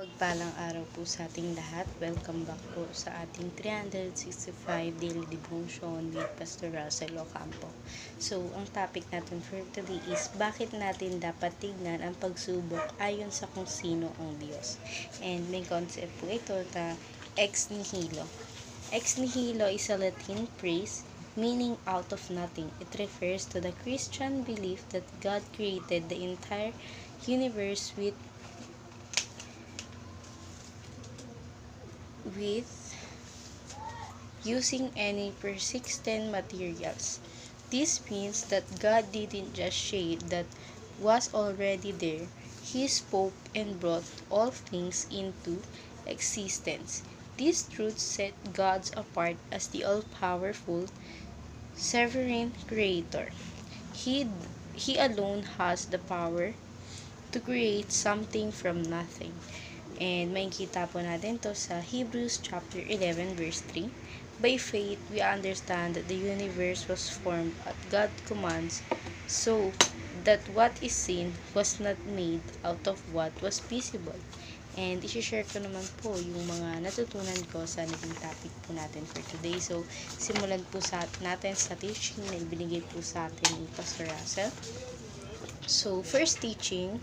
Mapagpalang araw po sa ating lahat. Welcome back po sa ating 365 Daily Devotion with Pastor Russell Ocampo. So, ang topic natin for today is bakit natin dapat tignan ang pagsubok ayon sa kung sino ang Diyos. And may concept po ito na ex nihilo. Ex nihilo is a Latin phrase meaning out of nothing. It refers to the Christian belief that God created the entire universe with using any persistent materials. This means that God didn't just shape that was already there. He spoke and brought all things into existence. This truth set God apart as the all-powerful, sovereign creator. He alone has the power to create something from nothing. And makikita po natin to sa Hebrews chapter 11 verse 3. By faith, we understand that the universe was formed at God's commands, so that what is seen was not made out of what was visible. And i-share ko naman po yung mga natutunan ko sa naging topic po natin for today. So, simulan po natin sa teaching na ibinigay po sa atin ni Pastor Russell. So, first teaching,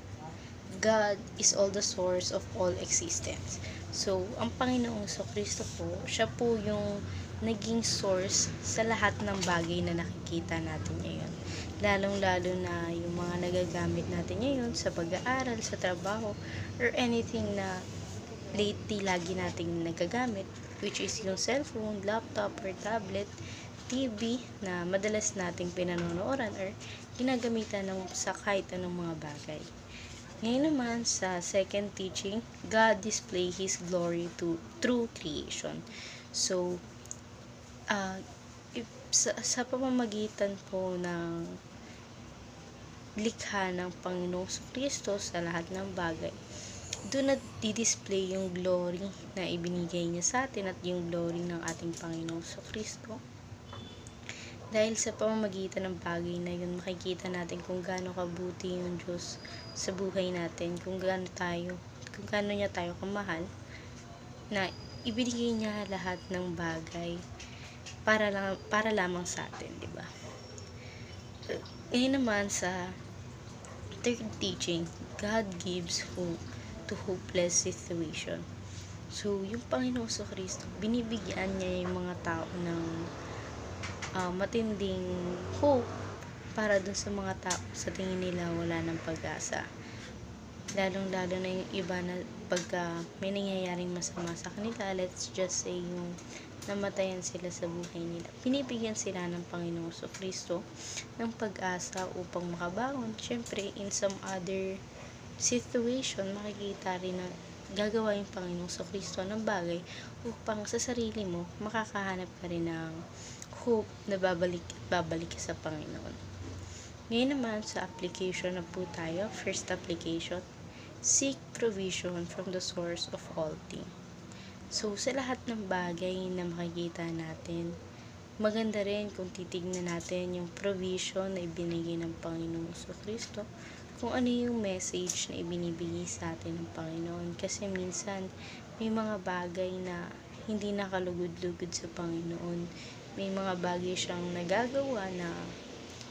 God is all the source of all existence. So, ang Panginoong Kristo po, siya po yung naging source sa lahat ng bagay na nakikita natin ngayon. Lalong-lalo na yung mga nagagamit natin ngayon sa pag-aaral, sa trabaho, or anything na lately lagi nating nagagamit, which is yung cellphone, laptop, or tablet, TV na madalas nating pinanonood or ginagamitan sa kahit anong mga bagay. Ngayon naman sa second teaching, God display His glory through creation. So, sa pamamagitan po ng likha ng Panginoong Kristo sa lahat ng bagay, doon na di-display yung glory na ibinigay niya sa atin at yung glory ng ating Panginoong Kristo. Dahil sa pamamagitan ng bagay na yun, makikita natin kung gaano kabuti yung Diyos sa buhay natin, kung gaano niya tayo kamahal, na ibinigay niya lahat ng bagay para lamang sa atin, di ba? Ngayon naman sa third teaching, God gives hope to hopeless situation. So, yung Panginoon Kristo, binibigyan niya yung mga tao ng matinding hope para dun sa mga tao sa tingin nila wala ng pag-asa. Lalong-lalo na yung iba na pagka may nangyayaring masama sa kanila, let's just say yung namatayan sila sa buhay nila. Pinibigyan sila ng Panginoong Kristo ng pag-asa upang makabangon. Siyempre, in some other situation, makikita rin na gagawa yung Panginoong Kristo ng bagay upang sa sarili mo, makakahanap ka rin ng hope na babalik sa Panginoon. Ngayon naman sa application na po tayo. First application, seek provision from the source of all things. So, sa lahat ng bagay na makikita natin, maganda rin kung titignan natin yung provision na ibinigay ng Panginoong Kristo, kung ano yung message na ibinibigay sa atin ng Panginoon. Kasi minsan, may mga bagay na hindi nakalugod-lugod sa Panginoon. May mga bagay siyang nagagawa na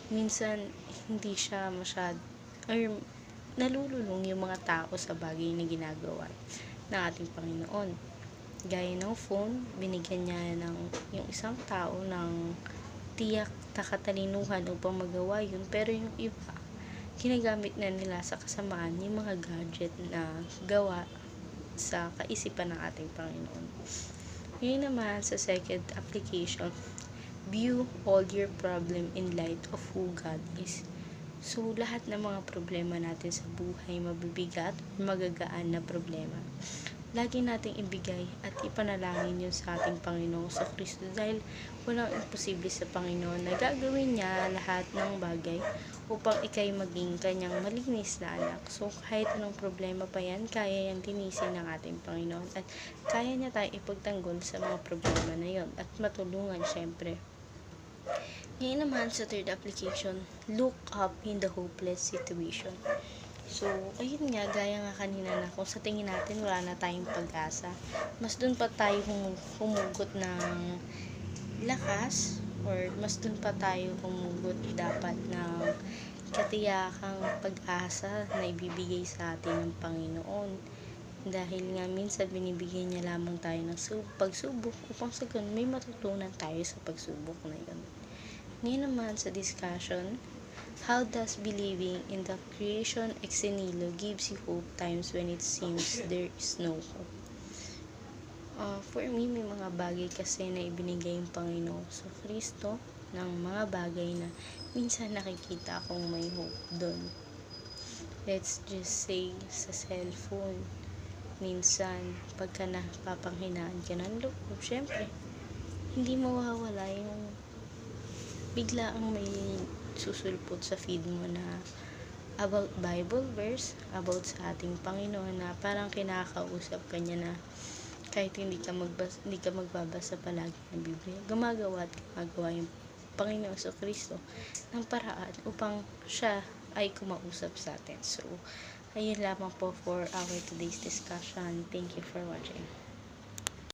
minsan hindi siya or nalululong yung mga tao sa bagay na ginagawa ng ating Panginoon. Gaya ng phone, binigyan niya yung isang tao ng tiyak na katalinuhan upang magawa yun, pero yung iba, ginagamit na nila sa kasamaan yung mga gadget na gawa sa kaisipan ng ating Panginoon. Ngayon naman sa second application, view all your problem in light of who God is. So, lahat ng mga problema natin sa buhay, mabibigat o magagaan na problema, lagi nating ibigay at ipanalangin yun sa ating Panginoong Kristo dahil walang imposible sa Panginoon na gagawin niya lahat ng bagay upang ikay maging kanyang malinis na anak. So, kahit anong problema pa yan, kaya yang linisin ng ating Panginoon at kaya niya tayo ipagtanggol sa mga problema na yon at matulungan syempre. Ngayon naman sa third application, look up in the hopeless situation. So, ayun nga, gaya nga kanina na kung sa tingin natin wala na tayong pag-asa, mas dun pa tayo humugot ng lakas, or mas dun pa tayo humugot dapat ng katiyakang pag-asa na ibibigay sa atin ng Panginoon. Dahil nga minsan binibigyan niya lamang tayo ng pagsubok upang sa ganun may matutunan tayo sa pagsubok na yun. Ngayon naman sa discussion, how does believing in the creation ex nihilo gives you hope times when it seems there is no hope? For me, may mga bagay kasi na ibinigay yung Panginoon sa Kristo, ng mga bagay na minsan nakikita akong may hope doon. Let's just say sa cellphone, minsan pagka napapanghinaan ka ng loob, syempre hindi mawawala yung bigla ang may susulpot sa feed mo na about Bible verse, about sa ating Panginoon, na parang kinakausap ka niya na kahit hindi ka magbabasa palagi ng Biblia, gumagawa at gumagawa yung Panginoon sa Kristo ng paraan upang siya ay kumausap sa atin. So, ayun lamang po for our today's discussion. Thank you for watching.